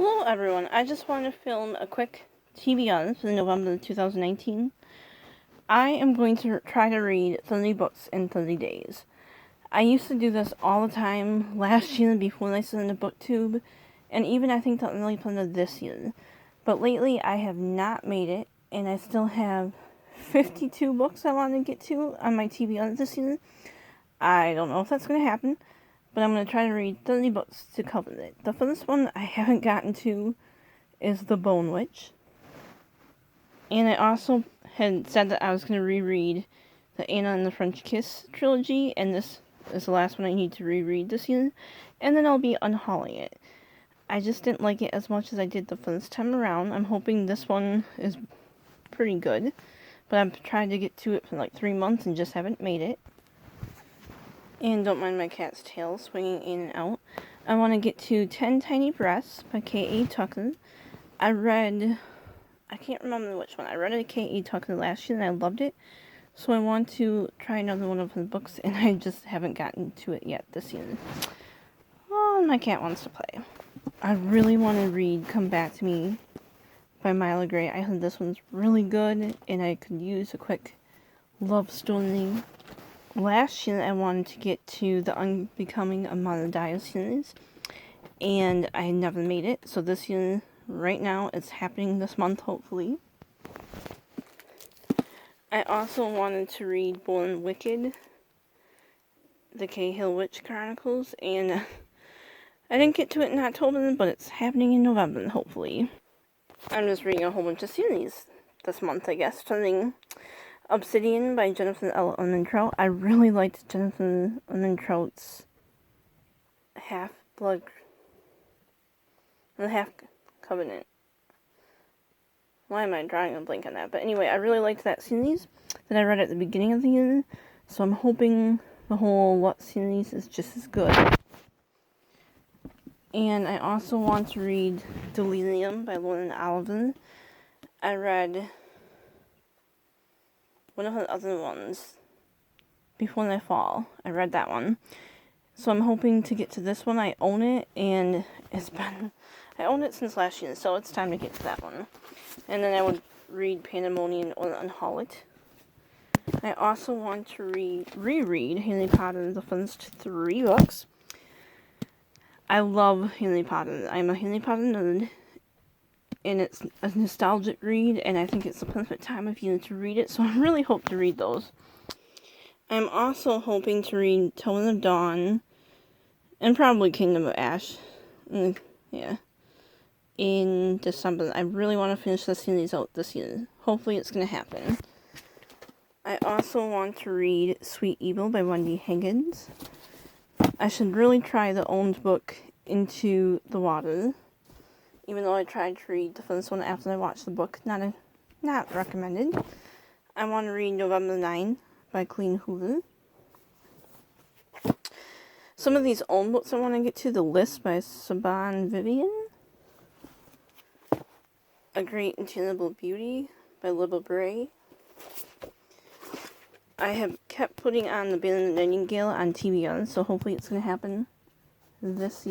Hello everyone, I just want to film a quick TBR for November 2019. I am going to try to read 30 books in 30 days. I used to do this all the time last year before I started the booktube, and even I think the early part of this year. But lately I have not made it, and I still have 52 books I want to get to on my TBR this year. I don't know if that's going to happen, but I'm going to try to read 30 books to cover it. The first one I haven't gotten to is The Bone Witch. And I also had said that I was going to reread the Anna and the French Kiss trilogy, and this is the last one I need to reread this year, and then I'll be unhauling it. I just didn't like it as much as I did the first time around. I'm hoping this one is pretty good, but I've tried to get to it for like 3 months and just haven't made it. And don't mind my cat's tail swinging in and out. I want to get to 10 Tiny Breaths by K.A. Tucker. I can't remember which one. I read a K.A. Tucker last year and I loved it. So I want to try another one of his books, and I just haven't gotten to it yet this year. Oh, my cat wants to play. I really want to read Come Back to Me by Myla Gray. I heard this one's really good, and I could use a quick love story. Last year I wanted to get to the Unbecoming a Mother Dies series, and I never made it. So this year, right now, it's happening this month, hopefully. I also wanted to read Born Wicked, the Cahill Witch Chronicles, and I didn't get to it in October, but it's happening in November, hopefully. I'm just reading a whole bunch of series this month, I guess, starting Obsidian by Jennifer L. Armentrout. I really liked Jennifer Armentrout's Half-Blood, the Half-Covenant. Why am I drawing a blank on that? But anyway, I really liked that series that I read at the beginning of the year, so I'm hoping the whole What series is just as good. And I also want to read Delirium by Lauren Oliver. I read one of the other ones, Before I Fall. I read that one. So I'm hoping to get to this one. I own it, and I owned it since last year, so it's time to get to that one. And then I would read Pandemonium or Unhaul It. I also want to reread Harry Potter, the first 3 books. I love Harry Potter. I'm a Harry Potter nerd, and it's a nostalgic read, and I think it's the perfect time of year to read it, so I really hope to read those. I'm also hoping to read Tone of Dawn, and probably Kingdom of Ash, in December. I really want to finish the series out this year. Hopefully it's going to happen. I also want to read Sweet Evil by Wendy Higgins. I should really try the owned book Into the Water, even though I tried to read the first one after I watched the book. Not recommended. I want to read November 9 by Colleen Hoover. Some of these owned books I want to get to. The List by Saban Vivian. A Great and Terrible Beauty by Libba Bray. I have kept putting on The Bear and the Nightingale on TBR, so hopefully it's going to happen this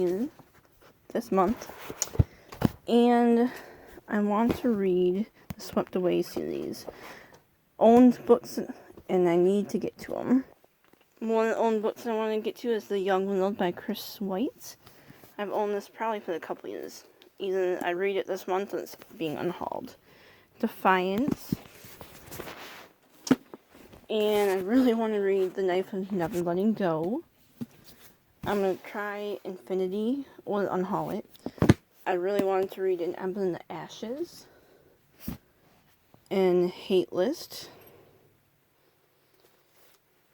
month. And I want to read the Swept Away series. Owned books, and I need to get to them. One of the owned books I want to get to is The Young World by Chris White. I've owned this probably for a couple years. Either I read it this month or it's being unhauled. Defiance. And I really want to read The Knife of Never Letting Go. I'm going to try Infinity or unhaul it. I really wanted to read An Ember in the Ashes and Hate List.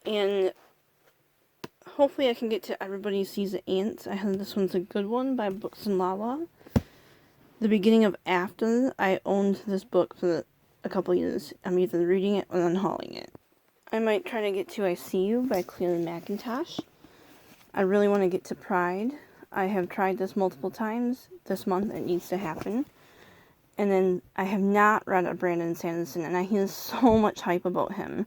And hopefully I can get to Everybody Sees the Ants. I heard this one's a good one by Books and Lala. The Beginning of After. I owned this book for a couple years. I'm either reading it or unhauling it. I might try to get to I See You by Cleary McIntosh. I really want to get to Pride. I have tried this multiple times. This month it needs to happen. And then I have not read a Brandon Sanderson, and I hear so much hype about him.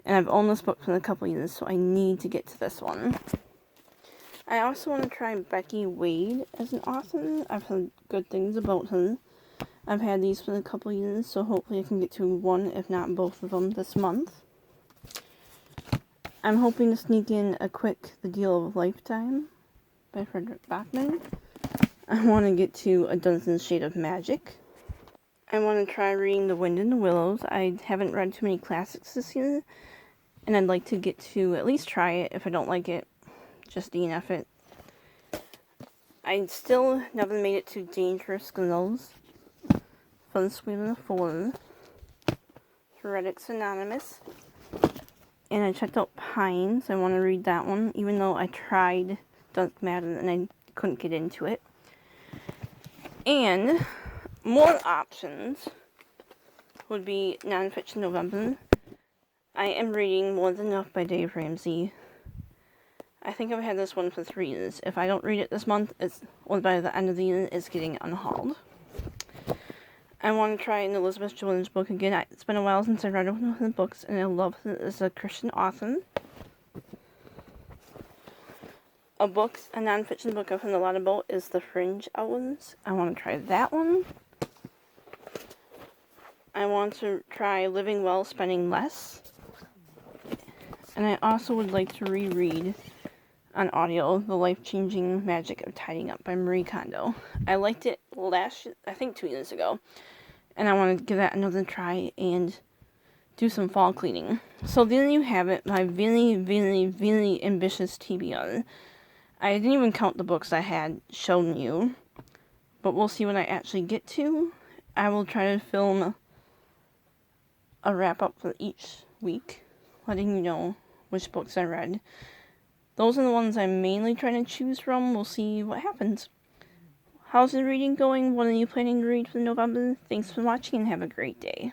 And I've owned this book for a couple years, so I need to get to this one. I also want to try Becky Wade as an author. I've heard good things about her. I've had these for a couple years, so hopefully I can get to one, if not both of them, this month. I'm hoping to sneak in a quick The Deal of a Lifetime by Frederick Bachman. I want to get to A Dozen Shades of Magic. I want to try reading The Wind in the Willows. I haven't read too many classics this year, and I'd like to get to at least try it. If I don't like it, just DNF it. I still never made it to Dangerous Girls, Fun, Sweet, and Full, Heretics Anonymous. And I checked out Pines. I want to read that one, even though I tried Dark Matter and I couldn't get into it. And more options would be Nonfiction November. I am reading More Than Enough by Dave Ramsey. I think I've had this one for 3 years. If I don't read it this month, or by the end of the year, it's getting unhauled. I want to try an Elizabeth Jordan's book again. It's been a while since I read one of her books, and I love her as a Christian author. A non-fiction book I've heard a lot about is The Fringe Hours. I want to try that one. I want to try Living Well, Spending Less. And I also would like to reread on audio The Life-Changing Magic of Tidying Up by Marie Kondo. I liked it I think 2 years ago. And I want to give that another try and do some fall cleaning. So there you have it, my very, very, very ambitious TBR. I didn't even count the books I had shown you, but we'll see what I actually get to. I will try to film a wrap-up for each week, letting you know which books I read. Those are the ones I'm mainly trying to choose from. We'll see what happens. How's the reading going? What are you planning to read for November? Thanks for watching and have a great day.